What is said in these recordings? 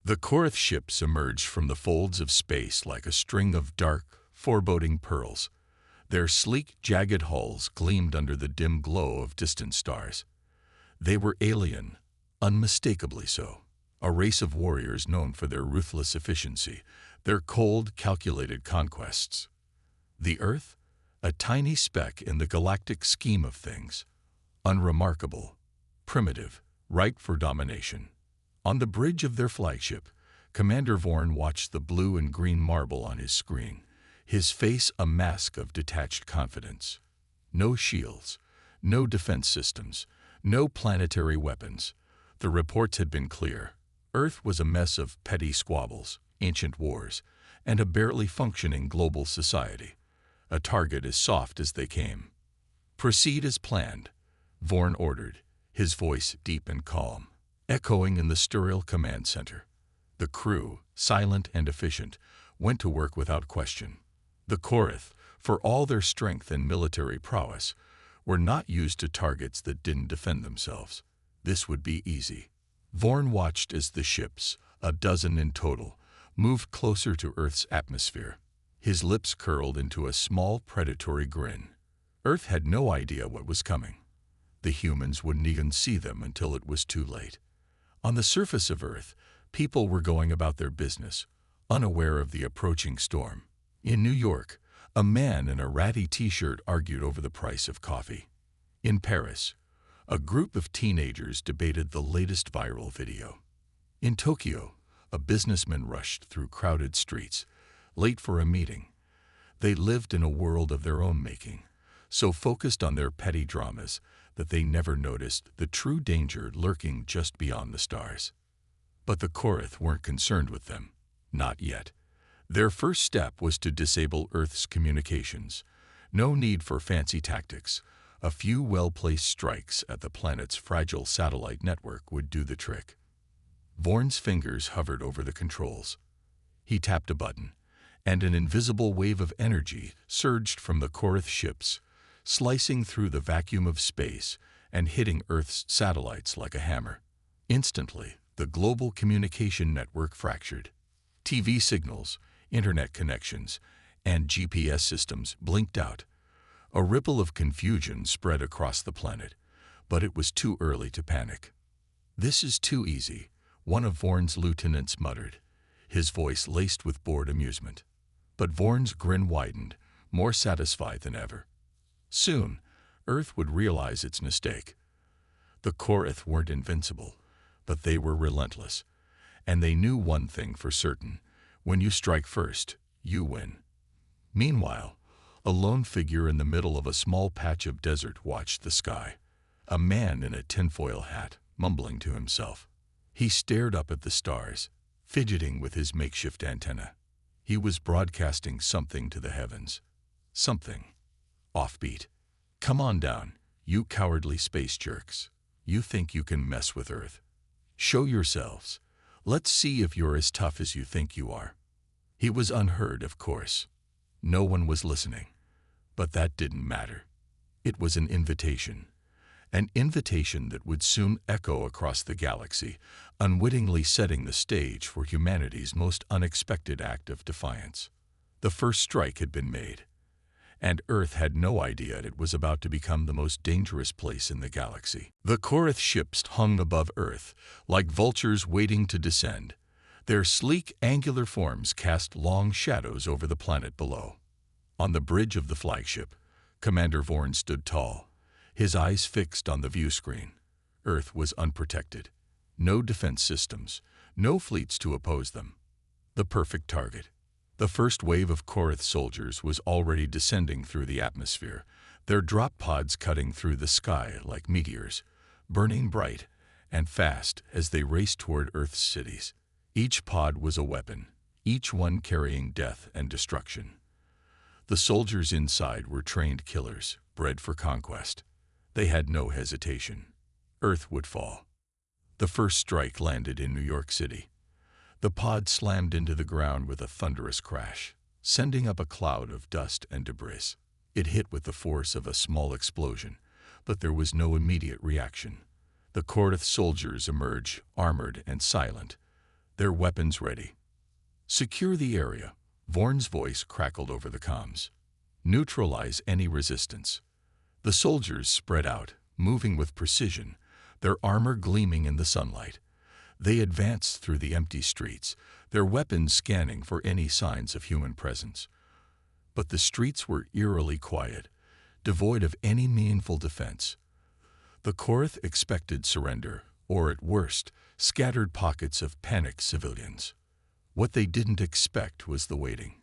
The Korath ships emerged from the folds of space like a string of dark, foreboding pearls. Their sleek, jagged hulls gleamed under the dim glow of distant stars. They were alien, unmistakably so, a race of warriors known for their ruthless efficiency, their cold, calculated conquests. The Earth? A tiny speck in the galactic scheme of things. Unremarkable, primitive, ripe for domination. On the bridge of their flagship, Commander Vorn watched the blue and green marble on his screen, his face a mask of detached confidence. No shields, no defense systems, no planetary weapons. The reports had been clear. Earth was a mess of petty squabbles, ancient wars, and a barely functioning global society. A target as soft as they came. "Proceed as planned," Vorn ordered, his voice deep and calm, echoing in the sterile command center. The crew, silent and efficient, went to work without question. The Korath, for all their strength and military prowess, were not used to targets that didn't defend themselves. This would be easy. Vorn watched as the ships, a dozen in total, moved closer to Earth's atmosphere. His lips curled into a small predatory grin. Earth had no idea what was coming. The humans wouldn't even see them until it was too late. On the surface of Earth, people were going about their business, unaware of the approaching storm. In New York, a man in a ratty t-shirt argued over the price of coffee. In Paris, a group of teenagers debated the latest viral video. In Tokyo, a businessman rushed through crowded streets, late for a meeting. They lived in a world of their own making, so focused on their petty dramas that they never noticed the true danger lurking just beyond the stars. But the Korath weren't concerned with them. Not yet. Their first step was to disable Earth's communications. No need for fancy tactics. A few well-placed strikes at the planet's fragile satellite network would do the trick. Vorn's fingers hovered over the controls. He tapped a button, and an invisible wave of energy surged from the Korath ships, slicing through the vacuum of space and hitting Earth's satellites like a hammer. Instantly, the global communication network fractured. TV signals, internet connections, and GPS systems blinked out. A ripple of confusion spread across the planet, but it was too early to panic. "This is too easy," one of Vorn's lieutenants muttered, his voice laced with bored amusement. But Vorn's grin widened, more satisfied than ever. Soon, Earth would realize its mistake. The Korath weren't invincible, but they were relentless. And they knew one thing for certain: when you strike first, you win. Meanwhile, a lone figure in the middle of a small patch of desert watched the sky. A man in a tinfoil hat, mumbling to himself. He stared up at the stars, fidgeting with his makeshift antenna. He was broadcasting something to the heavens. Something. Offbeat. "Come on down, you cowardly space jerks. You think you can mess with Earth? Show yourselves. Let's see if you're as tough as you think you are." He was unheard, of course. No one was listening. But that didn't matter. It was an invitation. An invitation that would soon echo across the galaxy, unwittingly setting the stage for humanity's most unexpected act of defiance. The first strike had been made, and Earth had no idea it was about to become the most dangerous place in the galaxy. The Korath ships hung above Earth, like vultures waiting to descend. Their sleek, angular forms cast long shadows over the planet below. On the bridge of the flagship, Commander Vorn stood tall, his eyes fixed on the view screen. Earth was unprotected. No defense systems, no fleets to oppose them. The perfect target. The first wave of Korath soldiers was already descending through the atmosphere, their drop pods cutting through the sky like meteors, burning bright and fast as they raced toward Earth's cities. Each pod was a weapon, each one carrying death and destruction. The soldiers inside were trained killers, bred for conquest. They had no hesitation. Earth would fall. The first strike landed in New York City. The pod slammed into the ground with a thunderous crash, sending up a cloud of dust and debris. It hit with the force of a small explosion, but there was no immediate reaction. The Korath soldiers emerged, armored and silent. their weapons ready. Secure the area, Vorn's voice crackled over the comms. Neutralize any resistance. The soldiers spread out, moving with precision, their armor gleaming in the sunlight. They advanced through the empty streets, their weapons scanning for any signs of human presence. But the streets were eerily quiet, devoid of any meaningful defense. The Korath expected surrender, or at worst, scattered pockets of panicked civilians. What they didn't expect was the waiting.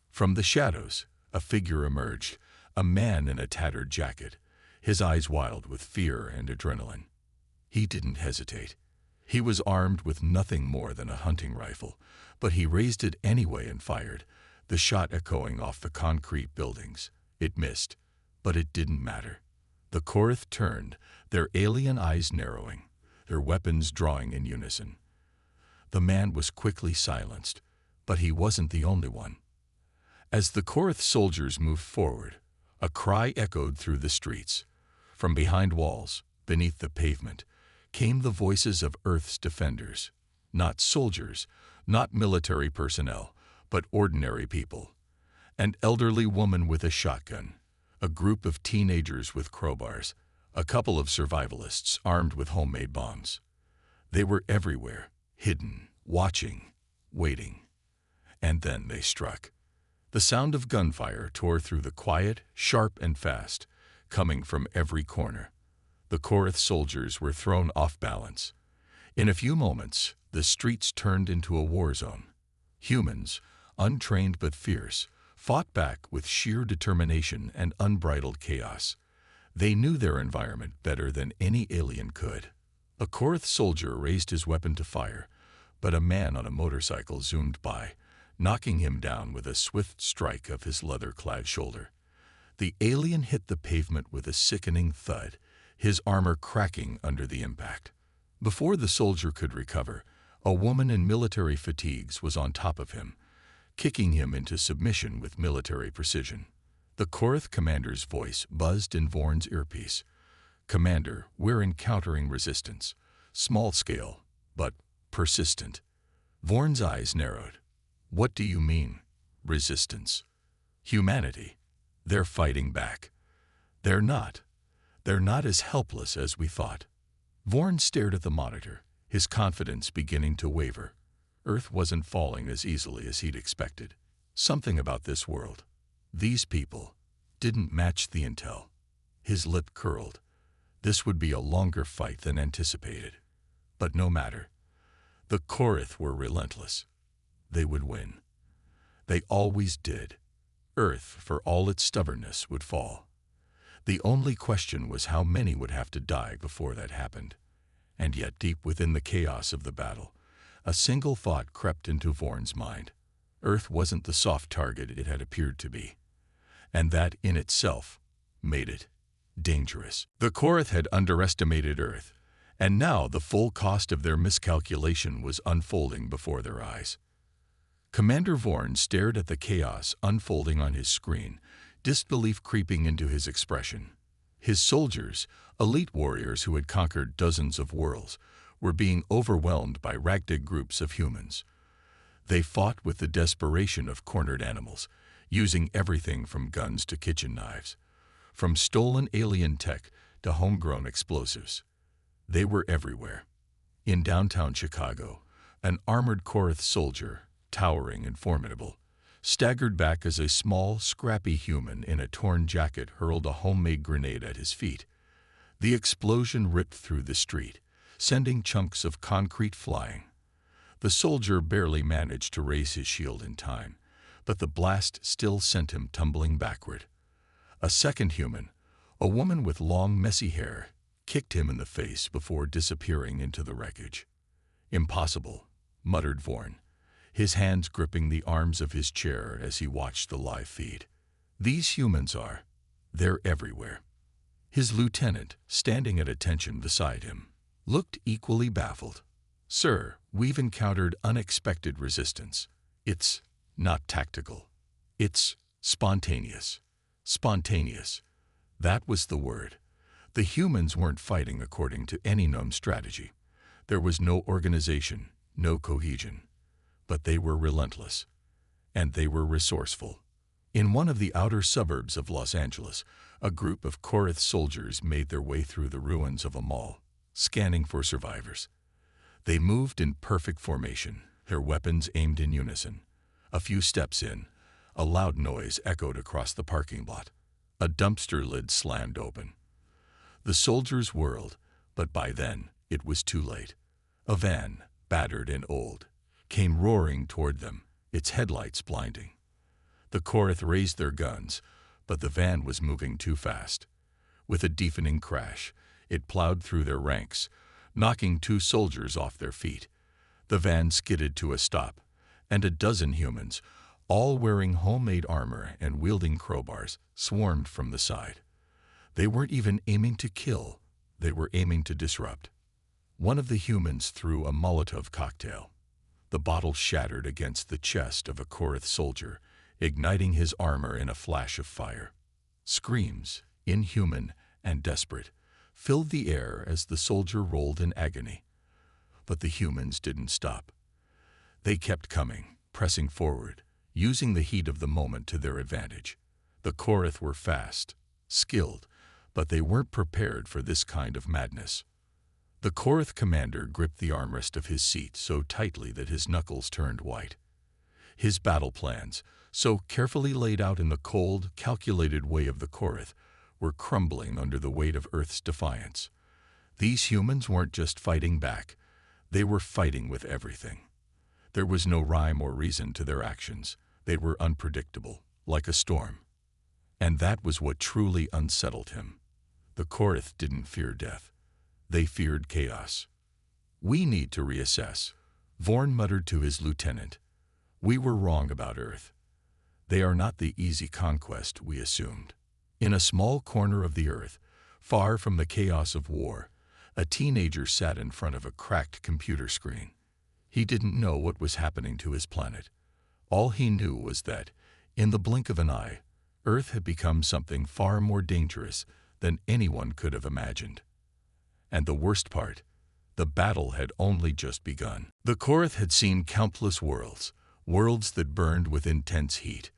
From the shadows, a figure emerged, a man in a tattered jacket, his eyes wild with fear and adrenaline. He didn't hesitate. He was armed with nothing more than a hunting rifle, but he raised it anyway and fired, the shot echoing off the concrete buildings. It missed, but it didn't matter. The Korath turned, their alien eyes narrowing, their weapons drawing in unison. The man was quickly silenced, but he wasn't the only one. As the Korath soldiers moved forward, a cry echoed through the streets. From behind walls, beneath the pavement, came the voices of Earth's defenders. Not soldiers, not military personnel, but ordinary people. An elderly woman with a shotgun, a group of teenagers with crowbars, a couple of survivalists armed with homemade bombs. They were everywhere, hidden, watching, waiting. And then they struck. The sound of gunfire tore through the quiet, sharp and fast, coming from every corner. The Korath soldiers were thrown off balance. In a few moments, the streets turned into a war zone. Humans, untrained but fierce, fought back with sheer determination and unbridled chaos. They knew their environment better than any alien could. A Korath soldier raised his weapon to fire, but a man on a motorcycle zoomed by, knocking him down with a swift strike of his leather-clad shoulder. The alien hit the pavement with a sickening thud, his armor cracking under the impact. Before the soldier could recover, a woman in military fatigues was on top of him, kicking him into submission with military precision. The Korath commander's voice buzzed in Vorn's earpiece. "Commander, we're encountering resistance. Small scale, but persistent." Vorn's eyes narrowed. "What do you mean, resistance?" "Humanity. They're fighting back. They're not as helpless as we thought." Vorn stared at the monitor, his confidence beginning to waver. Earth wasn't falling as easily as he'd expected. Something about this world, these people, didn't match the intel. His lip curled. This would be a longer fight than anticipated. But no matter. The Korath were relentless. They would win. They always did. Earth, for all its stubbornness, would fall. The only question was how many would have to die before that happened. And yet, deep within the chaos of the battle, a single thought crept into Vorn's mind. Earth wasn't the soft target it had appeared to be. And that, in itself, made it dangerous. The Korath had underestimated Earth, and now the full cost of their miscalculation was unfolding before their eyes. Commander Vorn stared at the chaos unfolding on his screen, disbelief creeping into his expression. His soldiers, elite warriors who had conquered dozens of worlds, were being overwhelmed by ragtag groups of humans. They fought with the desperation of cornered animals, using everything from guns to kitchen knives, from stolen alien tech to homegrown explosives. They were everywhere. In downtown Chicago, an armored Korath soldier, towering and formidable, staggered back as a small, scrappy human in a torn jacket hurled a homemade grenade at his feet. The explosion ripped through the street, sending chunks of concrete flying. The soldier barely managed to raise his shield in time, but the blast still sent him tumbling backward. A second human, a woman with long, messy hair, kicked him in the face before disappearing into the wreckage. "Impossible," muttered Vorn, his hands gripping the arms of his chair as he watched the live feed. "These humans they're everywhere." His lieutenant, standing at attention beside him, looked equally baffled. "Sir, we've encountered unexpected resistance. It's not tactical. It's spontaneous." Spontaneous. That was the word. The humans weren't fighting according to any known strategy. There was no organization, no cohesion. But they were relentless. And they were resourceful. In one of the outer suburbs of Los Angeles, a group of Korath soldiers made their way through the ruins of a mall, scanning for survivors. They moved in perfect formation, their weapons aimed in unison. A few steps in, a loud noise echoed across the parking lot. A dumpster lid slammed open. The soldiers whirled, but by then it was too late. A van, battered and old, came roaring toward them, its headlights blinding. The Korath raised their guns, but the van was moving too fast. With a deafening crash, it plowed through their ranks, knocking 2 soldiers off their feet. The van skidded to a stop, and a dozen humans, all wearing homemade armor and wielding crowbars, swarmed from the side. They weren't even aiming to kill, they were aiming to disrupt. One of the humans threw a Molotov cocktail. The bottle shattered against the chest of a Korath soldier, igniting his armor in a flash of fire. Screams, inhuman and desperate, filled the air as the soldier rolled in agony. But the humans didn't stop. They kept coming, pressing forward, using the heat of the moment to their advantage. The Korath were fast, skilled, but they weren't prepared for this kind of madness. The Korath commander gripped the armrest of his seat so tightly that his knuckles turned white. His battle plans, so carefully laid out in the cold, calculated way of the Korath, were crumbling under the weight of Earth's defiance. These humans weren't just fighting back, they were fighting with everything. There was no rhyme or reason to their actions. They were unpredictable, like a storm. And that was what truly unsettled him. The Korath didn't fear death. They feared chaos. "We need to reassess," Vorn muttered to his lieutenant. "We were wrong about Earth. They are not the easy conquest we assumed." In a small corner of the Earth, far from the chaos of war, a teenager sat in front of a cracked computer screen. He didn't know what was happening to his planet. All he knew was that, in the blink of an eye, Earth had become something far more dangerous than anyone could have imagined. And the worst part, the battle had only just begun. The Korath had seen countless worlds, worlds that burned with intense heat,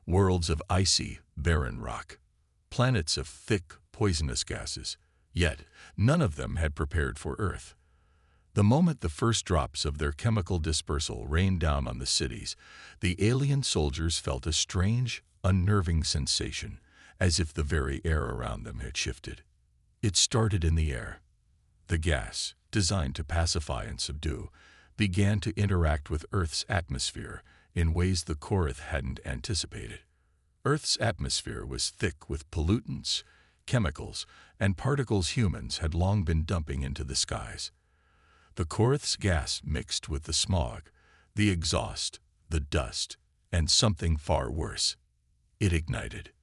worlds of icy, barren rock, planets of thick, poisonous gases. Yet, none of them had prepared for Earth. The moment the first drops of their chemical dispersal rained down on the cities, the alien soldiers felt a strange, unnerving sensation, as if the very air around them had shifted. It started in the air. The gas, designed to pacify and subdue, began to interact with Earth's atmosphere in ways the Korath hadn't anticipated. Earth's atmosphere was thick with pollutants, chemicals, and particles humans had long been dumping into the skies. The Korath's gas mixed with the smog, the exhaust, the dust, and something far worse. It ignited.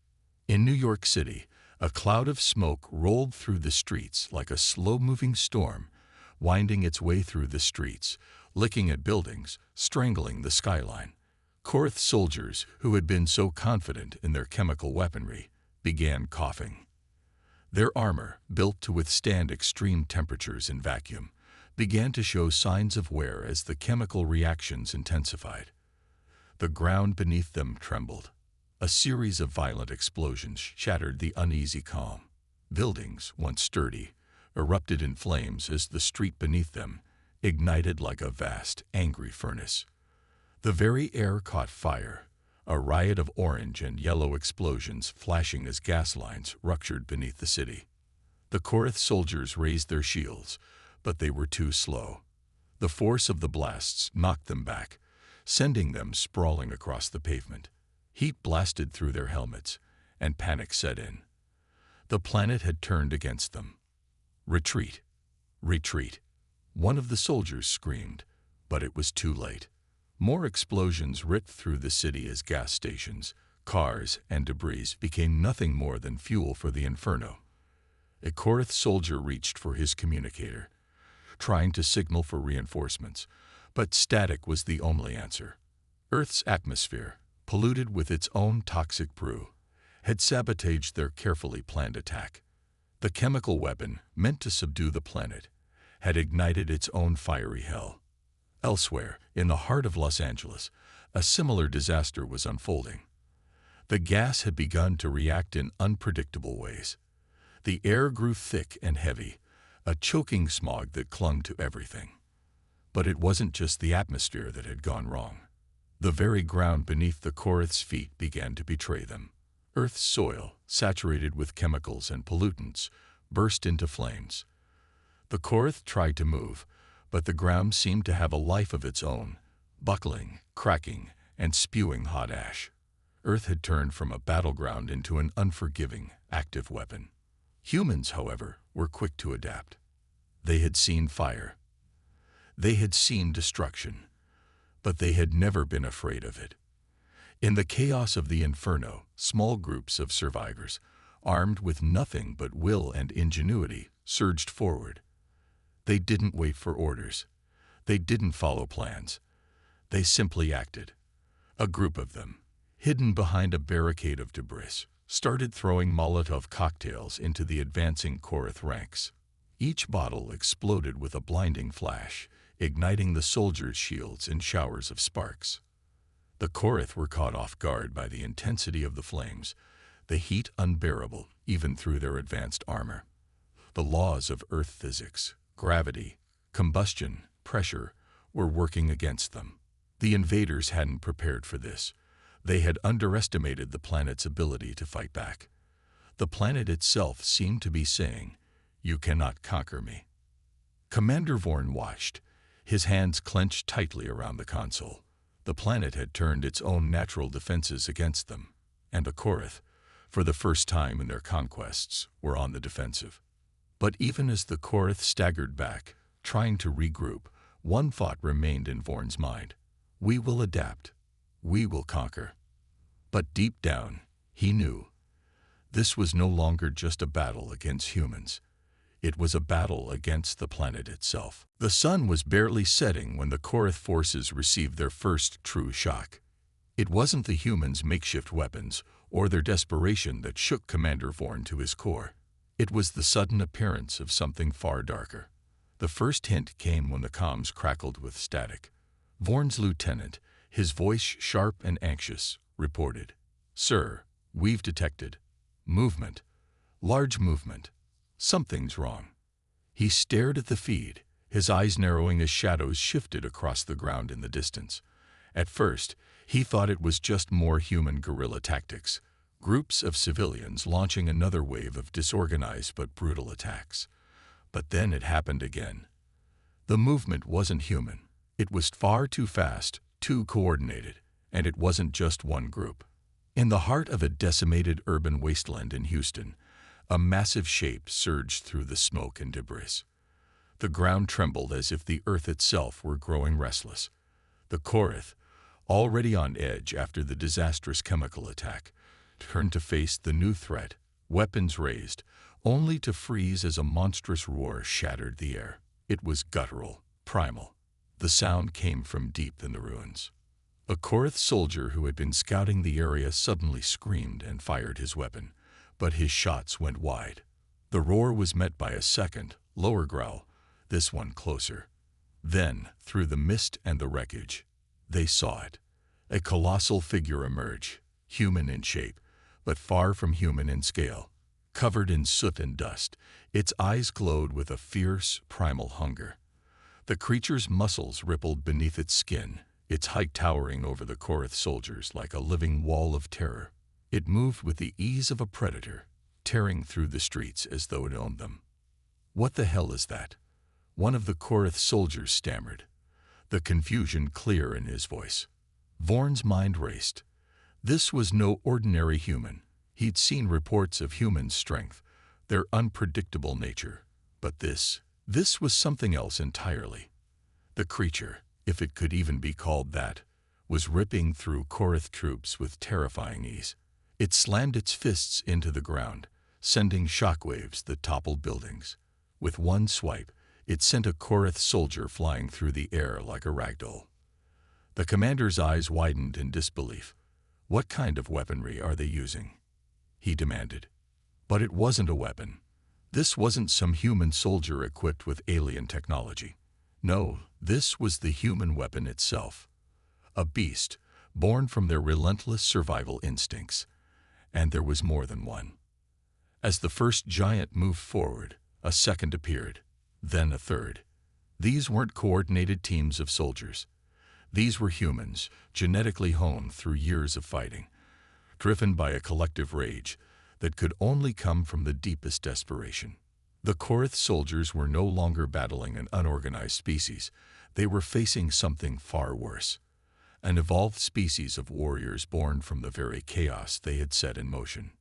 In New York City, a cloud of smoke rolled through the streets like a slow-moving storm, winding its way through the streets, licking at buildings, strangling the skyline. Korath soldiers, who had been so confident in their chemical weaponry, began coughing. Their armor, built to withstand extreme temperatures and vacuum, began to show signs of wear as the chemical reactions intensified. The ground beneath them trembled. A series of violent explosions shattered the uneasy calm. Buildings, once sturdy, erupted in flames as the street beneath them ignited like a vast, angry furnace. The very air caught fire, a riot of orange and yellow explosions flashing as gas lines ruptured beneath the city. The Korath soldiers raised their shields, but they were too slow. The force of the blasts knocked them back, sending them sprawling across the pavement. Heat blasted through their helmets, and panic set in. The planet had turned against them. "Retreat! Retreat!" One of the soldiers screamed, but it was too late. More explosions ripped through the city as gas stations, cars, and debris became nothing more than fuel for the inferno. A Korath soldier reached for his communicator, trying to signal for reinforcements, but static was the only answer. Earth's atmosphere, polluted with its own toxic brew, had sabotaged their carefully planned attack. The chemical weapon, meant to subdue the planet, had ignited its own fiery hell. Elsewhere, in the heart of Los Angeles, a similar disaster was unfolding. The gas had begun to react in unpredictable ways. The air grew thick and heavy, a choking smog that clung to everything. But it wasn't just the atmosphere that had gone wrong. The very ground beneath the Korith's feet began to betray them. Earth's soil, saturated with chemicals and pollutants, burst into flames. The Korith tried to move, but the ground seemed to have a life of its own, buckling, cracking, and spewing hot ash. Earth had turned from a battleground into an unforgiving, active weapon. Humans, however, were quick to adapt. They had seen fire. They had seen destruction, but they had never been afraid of it. In the chaos of the inferno, small groups of survivors, armed with nothing but will and ingenuity, surged forward. They didn't wait for orders. They didn't follow plans. They simply acted. A group of them, hidden behind a barricade of debris, started throwing Molotov cocktails into the advancing Korith ranks. Each bottle exploded with a blinding flash, igniting the soldiers' shields in showers of sparks. The Korith were caught off guard by the intensity of the flames, the heat unbearable even through their advanced armor. The laws of Earth physics, gravity, combustion, pressure, were working against them. The invaders hadn't prepared for this. They had underestimated the planet's ability to fight back. The planet itself seemed to be saying, "You cannot conquer me." Commander Vorn watched, his hands clenched tightly around the console. The planet had turned its own natural defenses against them, and the Korith, for the first time in their conquests, were on the defensive. But even as the Korith staggered back, trying to regroup, one thought remained in Vorn's mind. We will adapt. We will conquer. But deep down, he knew. This was no longer just a battle against humans. It was a battle against the planet itself. The sun was barely setting when the Korith forces received their first true shock. It wasn't the humans' makeshift weapons or their desperation that shook Commander Vorn to his core. It was the sudden appearance of something far darker. The first hint came when the comms crackled with static. Vorn's lieutenant, his voice sharp and anxious, reported, "Sir, we've detected movement. Large movement. Something's wrong." He stared at the feed, his eyes narrowing as shadows shifted across the ground in the distance. At first, he thought it was just more human guerrilla tactics, groups of civilians launching another wave of disorganized but brutal attacks. But then it happened again. The movement wasn't human. It was far too fast, too coordinated, and it wasn't just one group. In the heart of a decimated urban wasteland in Houston, a massive shape surged through the smoke and debris. The ground trembled as if the earth itself were growing restless. The Korith, already on edge after the disastrous chemical attack, turned to face the new threat, weapons raised, only to freeze as a monstrous roar shattered the air. It was guttural, primal. The sound came from deep in the ruins. A Korith soldier who had been scouting the area suddenly screamed and fired his weapon, but his shots went wide. The roar was met by a second, lower growl, this one closer. Then, through the mist and the wreckage, they saw it. A colossal figure emerge, human in shape, but far from human in scale. Covered in soot and dust, its eyes glowed with a fierce, primal hunger. The creature's muscles rippled beneath its skin, its height towering over the Korith soldiers like a living wall of terror. It moved with the ease of a predator, tearing through the streets as though it owned them. "What the hell is that?" one of the Korith soldiers stammered, the confusion clear in his voice. Vorn's mind raced. This was no ordinary human. He'd seen reports of human strength, their unpredictable nature. But this was something else entirely. The creature, if it could even be called that, was ripping through Korith troops with terrifying ease. It slammed its fists into the ground, sending shockwaves that toppled buildings. With one swipe, it sent a Korith soldier flying through the air like a ragdoll. The commander's eyes widened in disbelief. "What kind of weaponry are they using?" he demanded. But it wasn't a weapon. This wasn't some human soldier equipped with alien technology. No, this was the human weapon itself. A beast, born from their relentless survival instincts. And there was more than one. As the first giant moved forward, a second appeared, then a third. These weren't coordinated teams of soldiers. These were humans, genetically honed through years of fighting, driven by a collective rage that could only come from the deepest desperation. The Korath soldiers were no longer battling an unorganized species. They were facing something far worse. An evolved species of warriors born from the very chaos they had set in motion.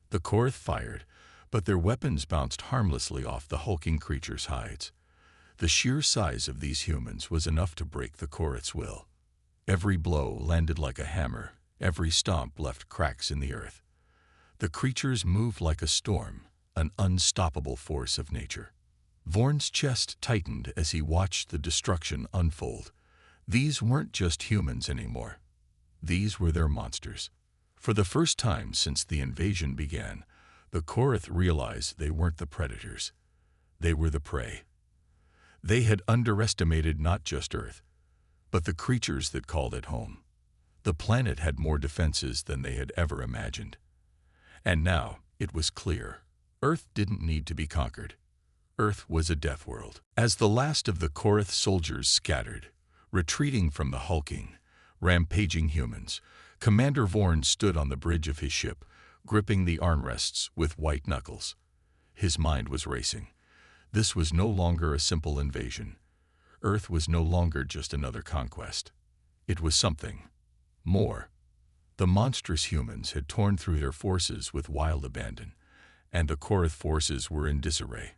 The Korath fired, but their weapons bounced harmlessly off the hulking creatures' hides. The sheer size of these humans was enough to break the Korath's will. Every blow landed like a hammer, every stomp left cracks in the earth. The creatures moved like a storm, an unstoppable force of nature. Vorn's chest tightened as he watched the destruction unfold. These weren't just humans anymore. These were their monsters. For the first time since the invasion began, the Korath realized they weren't the predators. They were the prey. They had underestimated not just Earth, but the creatures that called it home. The planet had more defenses than they had ever imagined. And now, it was clear, Earth didn't need to be conquered. Earth was a death world. As the last of the Korath soldiers scattered, retreating from the hulking, rampaging humans, Commander Vorn stood on the bridge of his ship, gripping the armrests with white knuckles. His mind was racing. This was no longer a simple invasion. Earth was no longer just another conquest. It was something more. The monstrous humans had torn through their forces with wild abandon, and the Korath forces were in disarray.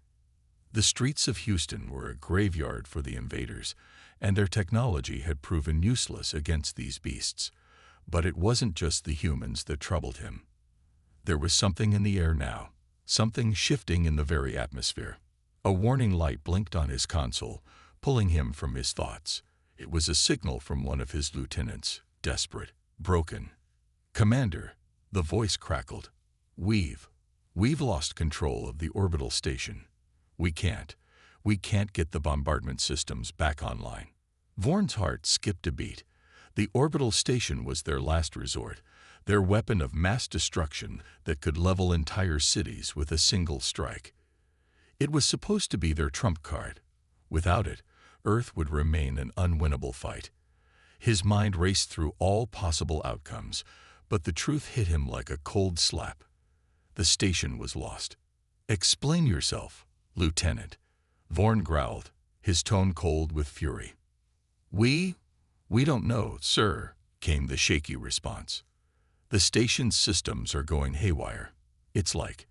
The streets of Houston were a graveyard for the invaders, and their technology had proven useless against these beasts. But it wasn't just the humans that troubled him. There was something in the air now, something shifting in the very atmosphere. A warning light blinked on his console, pulling him from his thoughts. It was a signal from one of his lieutenants, desperate, broken. "Commander," the voice crackled. We've lost control of the orbital station. We can't get the bombardment systems back online." Vorn's heart skipped a beat. The orbital station was their last resort, their weapon of mass destruction that could level entire cities with a single strike. It was supposed to be their trump card. Without it, Earth would remain an unwinnable fight. His mind raced through all possible outcomes, but the truth hit him like a cold slap. The station was lost. "Explain yourself, Lieutenant," Vorn growled, his tone cold with fury. We don't know, sir," came the shaky response. "The station's systems are going haywire. It's like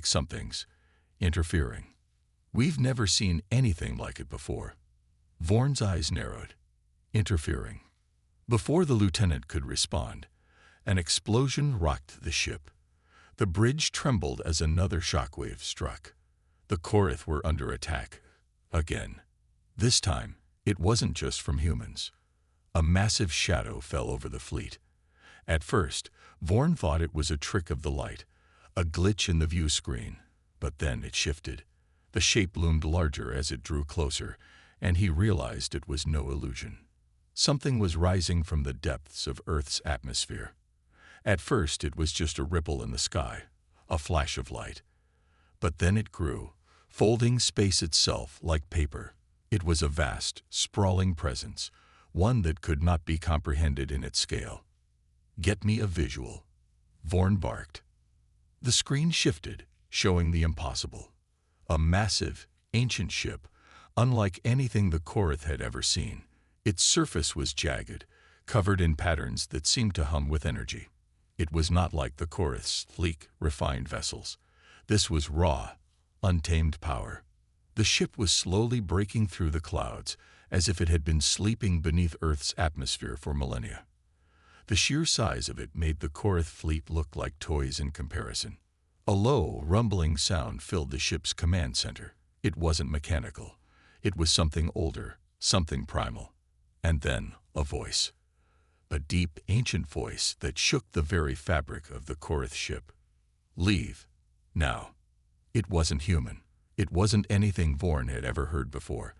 something's interfering. We've never seen anything like it before." Vorn's eyes narrowed. Interfering. Before the lieutenant could respond, an explosion rocked the ship. The bridge trembled as another shockwave struck. The Korath were under attack. Again. This time, it wasn't just from humans. A massive shadow fell over the fleet. At first, Vorn thought it was a trick of the light, a glitch in the view screen. But then it shifted. The shape loomed larger as it drew closer, and he realized it was no illusion. Something was rising from the depths of Earth's atmosphere. At first, it was just a ripple in the sky, a flash of light. But then it grew, folding space itself like paper. It was a vast, sprawling presence, one that could not be comprehended in its scale. "Get me a visual," Vorn barked. The screen shifted, showing the impossible. A massive, ancient ship, unlike anything the Korath had ever seen. Its surface was jagged, covered in patterns that seemed to hum with energy. It was not like the Korath's sleek, refined vessels. This was raw, untamed power. The ship was slowly breaking through the clouds, as if it had been sleeping beneath Earth's atmosphere for millennia. The sheer size of it made the Korath fleet look like toys in comparison. A low, rumbling sound filled the ship's command center. It wasn't mechanical. It was something older, something primal. And then a voice. A deep, ancient voice that shook the very fabric of the Korath ship. "Leave. Now." It wasn't human. It wasn't anything Vorn had ever heard before.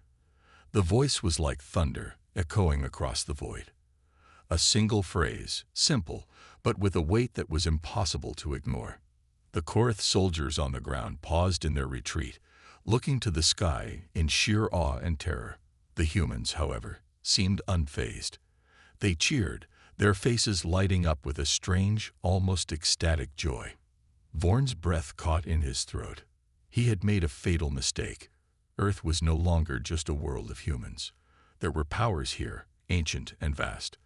The voice was like thunder, echoing across the void. A single phrase, simple, but with a weight that was impossible to ignore. The Korath soldiers on the ground paused in their retreat, looking to the sky in sheer awe and terror. The humans, however, seemed unfazed. They cheered, their faces lighting up with a strange, almost ecstatic joy. Vorn's breath caught in his throat. He had made a fatal mistake. Earth was no longer just a world of humans. There were powers here, ancient and vast,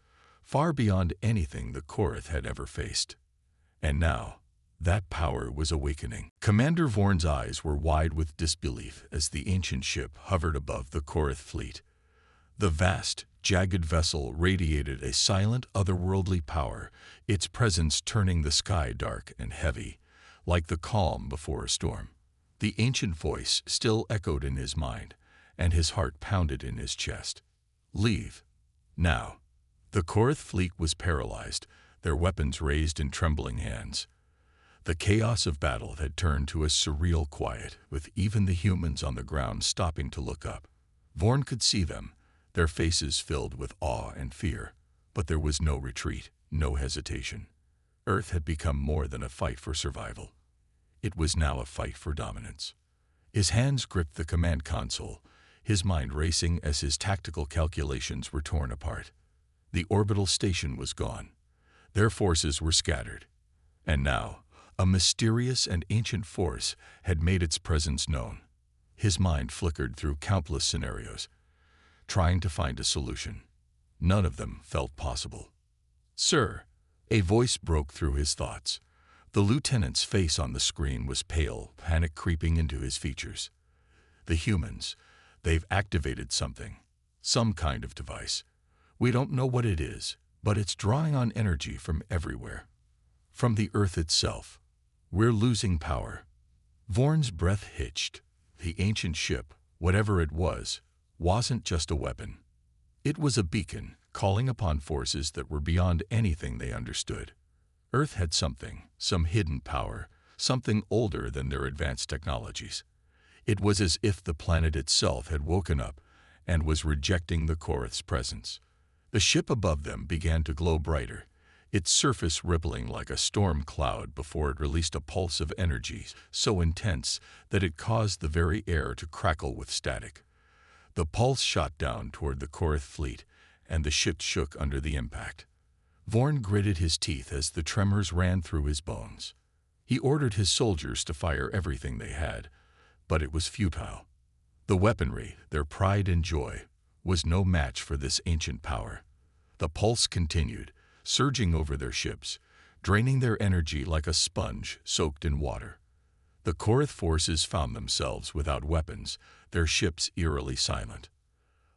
far beyond anything the Korath had ever faced. And now, that power was awakening. Commander Vorn's eyes were wide with disbelief as the ancient ship hovered above the Korath fleet. The vast, jagged vessel radiated a silent, otherworldly power, its presence turning the sky dark and heavy, like the calm before a storm. The ancient voice still echoed in his mind, and his heart pounded in his chest. Leave. Now. The Korath fleet was paralyzed, their weapons raised in trembling hands. The chaos of battle had turned to a surreal quiet, with even the humans on the ground stopping to look up. Vorn could see them, their faces filled with awe and fear, but there was no retreat, no hesitation. Earth had become more than a fight for survival. It was now a fight for dominance. His hands gripped the command console, his mind racing as his tactical calculations were torn apart. The orbital station was gone. Their forces were scattered. And now, a mysterious and ancient force had made its presence known. His mind flickered through countless scenarios, trying to find a solution. None of them felt possible. "Sir," a voice broke through his thoughts. The lieutenant's face on the screen was pale, panic creeping into his features. "The humans, they've activated something, some kind of device. We don't know what it is, but it's drawing on energy from everywhere. From the Earth itself. We're losing power." Vorn's breath hitched. The ancient ship, whatever it was, wasn't just a weapon. It was a beacon, calling upon forces that were beyond anything they understood. Earth had something, some hidden power, something older than their advanced technologies. It was as if the planet itself had woken up and was rejecting the Korath's presence. The ship above them began to glow brighter, its surface rippling like a storm cloud before it released a pulse of energy so intense that it caused the very air to crackle with static. The pulse shot down toward the Korath fleet, and the ship shook under the impact. Vorn gritted his teeth as the tremors ran through his bones. He ordered his soldiers to fire everything they had, but it was futile. The weaponry, their pride and joy, was no match for this ancient power. The pulse continued, surging over their ships, draining their energy like a sponge soaked in water. The Korath forces found themselves without weapons, their ships eerily silent.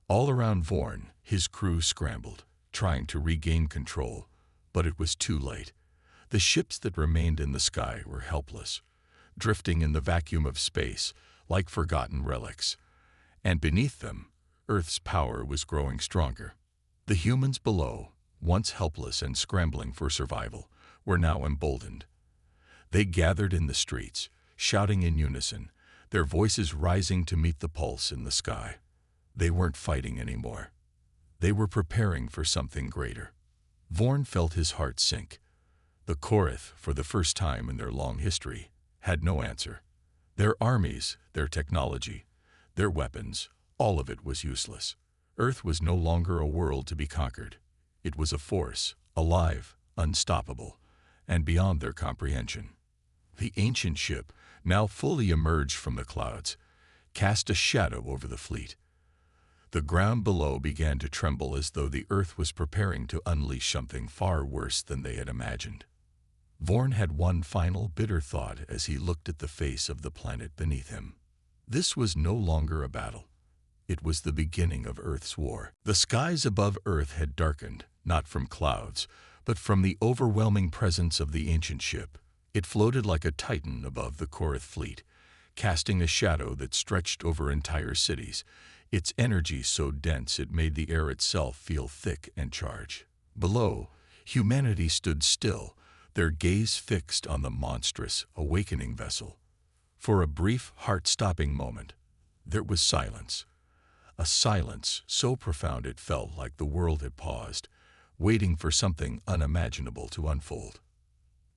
All around Vorn, his crew scrambled, trying to regain control, but it was too late. The ships that remained in the sky were helpless, drifting in the vacuum of space like forgotten relics. And beneath them, Earth's power was growing stronger. The humans below, once helpless and scrambling for survival, were now emboldened. They gathered in the streets, shouting in unison, their voices rising to meet the pulse in the sky. They weren't fighting anymore. They were preparing for something greater. Vorn felt his heart sink. The Korath, for the first time in their long history, had no answer. Their armies, their technology, their weapons, all of it was useless. Earth was no longer a world to be conquered. It was a force, alive, unstoppable, and beyond their comprehension. The ancient ship, now fully emerged from the clouds, cast a shadow over the fleet. The ground below began to tremble as though the Earth was preparing to unleash something far worse than they had imagined. Vorn had one final bitter thought as he looked at the face of the planet beneath him. This was no longer a battle. It was the beginning of Earth's war. The skies above Earth had darkened, not from clouds, but from the overwhelming presence of the ancient ship. It floated like a titan above the Korath fleet, casting a shadow that stretched over entire cities, its energy so dense it made the air itself feel thick and charged. Below, humanity stood still, their gaze fixed on the monstrous, awakening vessel. For a brief, heart-stopping moment, there was silence. a silence so profound it felt like the world had paused, waiting for something unimaginable to unfold.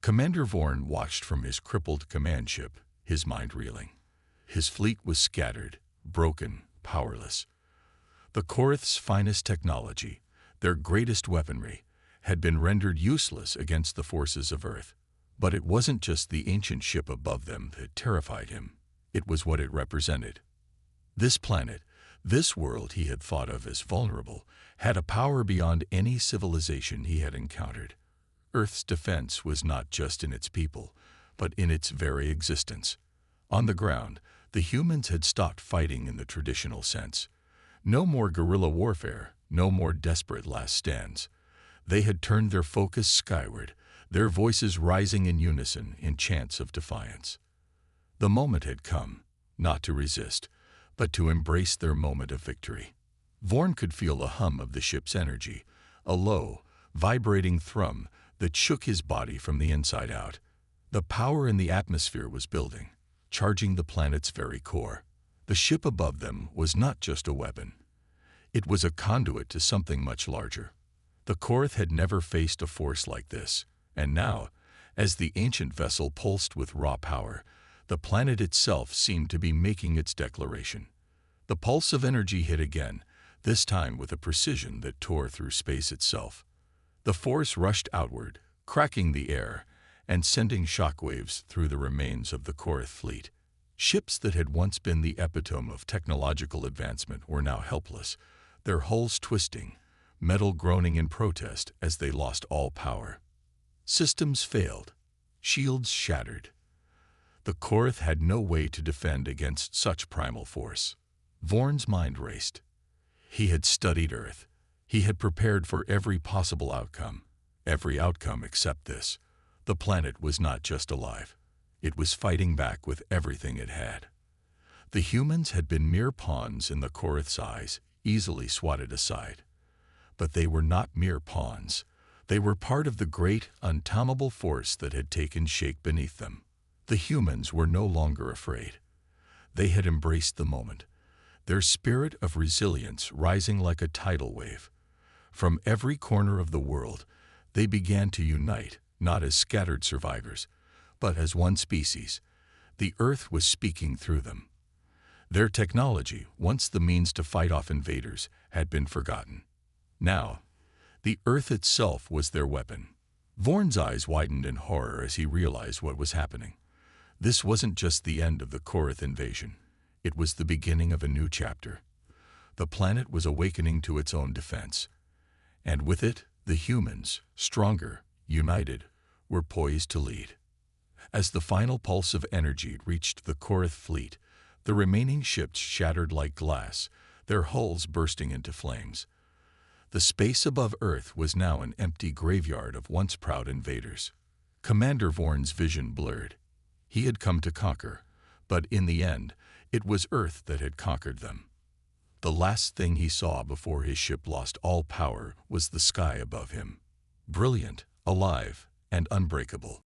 Commander Vorn watched from his crippled command ship, his mind reeling. His fleet was scattered, broken, powerless. The Korith's finest technology, their greatest weaponry, had been rendered useless against the forces of Earth. But it wasn't just the ancient ship above them that terrified him. It was what it represented. This planet, this world he had thought of as vulnerable, had a power beyond any civilization he had encountered. Earth's defense was not just in its people, but in its very existence. On the ground, the humans had stopped fighting in the traditional sense. No more guerrilla warfare, no more desperate last stands. They had turned their focus skyward, their voices rising in unison in chants of defiance. The moment had come, not to resist, but to embrace their moment of victory. Vorn could feel the hum of the ship's energy, a low, vibrating thrum that shook his body from the inside out. The power in the atmosphere was building, charging the planet's very core. The ship above them was not just a weapon. It was a conduit to something much larger. The Korith had never faced a force like this, and now, as the ancient vessel pulsed with raw power, the planet itself seemed to be making its declaration. The pulse of energy hit again, this time with a precision that tore through space itself. The force rushed outward, cracking the air and sending shockwaves through the remains of the Korith fleet. Ships that had once been the epitome of technological advancement were now helpless, their hulls twisting, metal groaning in protest as they lost all power. Systems failed, shields shattered. The Korith had no way to defend against such primal force. Vorn's mind raced. He had studied Earth. He had prepared for every possible outcome except this. The planet was not just alive. It was fighting back with everything it had. The humans had been mere pawns in the Korith's eyes, easily swatted aside. But they were not mere pawns. They were part of the great, untamable force that had taken shape beneath them. The humans were no longer afraid. They had embraced the moment, their spirit of resilience rising like a tidal wave. From every corner of the world, they began to unite, not as scattered survivors, but as one species. The Earth was speaking through them. Their technology, once the means to fight off invaders, had been forgotten. Now, the Earth itself was their weapon. Vorn's eyes widened in horror as he realized what was happening. This wasn't just the end of the Korith invasion. It was the beginning of a new chapter. The planet was awakening to its own defense. And with it, the humans, stronger, united, were poised to lead. As the final pulse of energy reached the Korith fleet, the remaining ships shattered like glass, their hulls bursting into flames. The space above Earth was now an empty graveyard of once proud invaders. Commander Vorn's vision blurred. He had come to conquer, but in the end, it was Earth that had conquered them. The last thing he saw before his ship lost all power was the sky above him. Brilliant, alive, and unbreakable.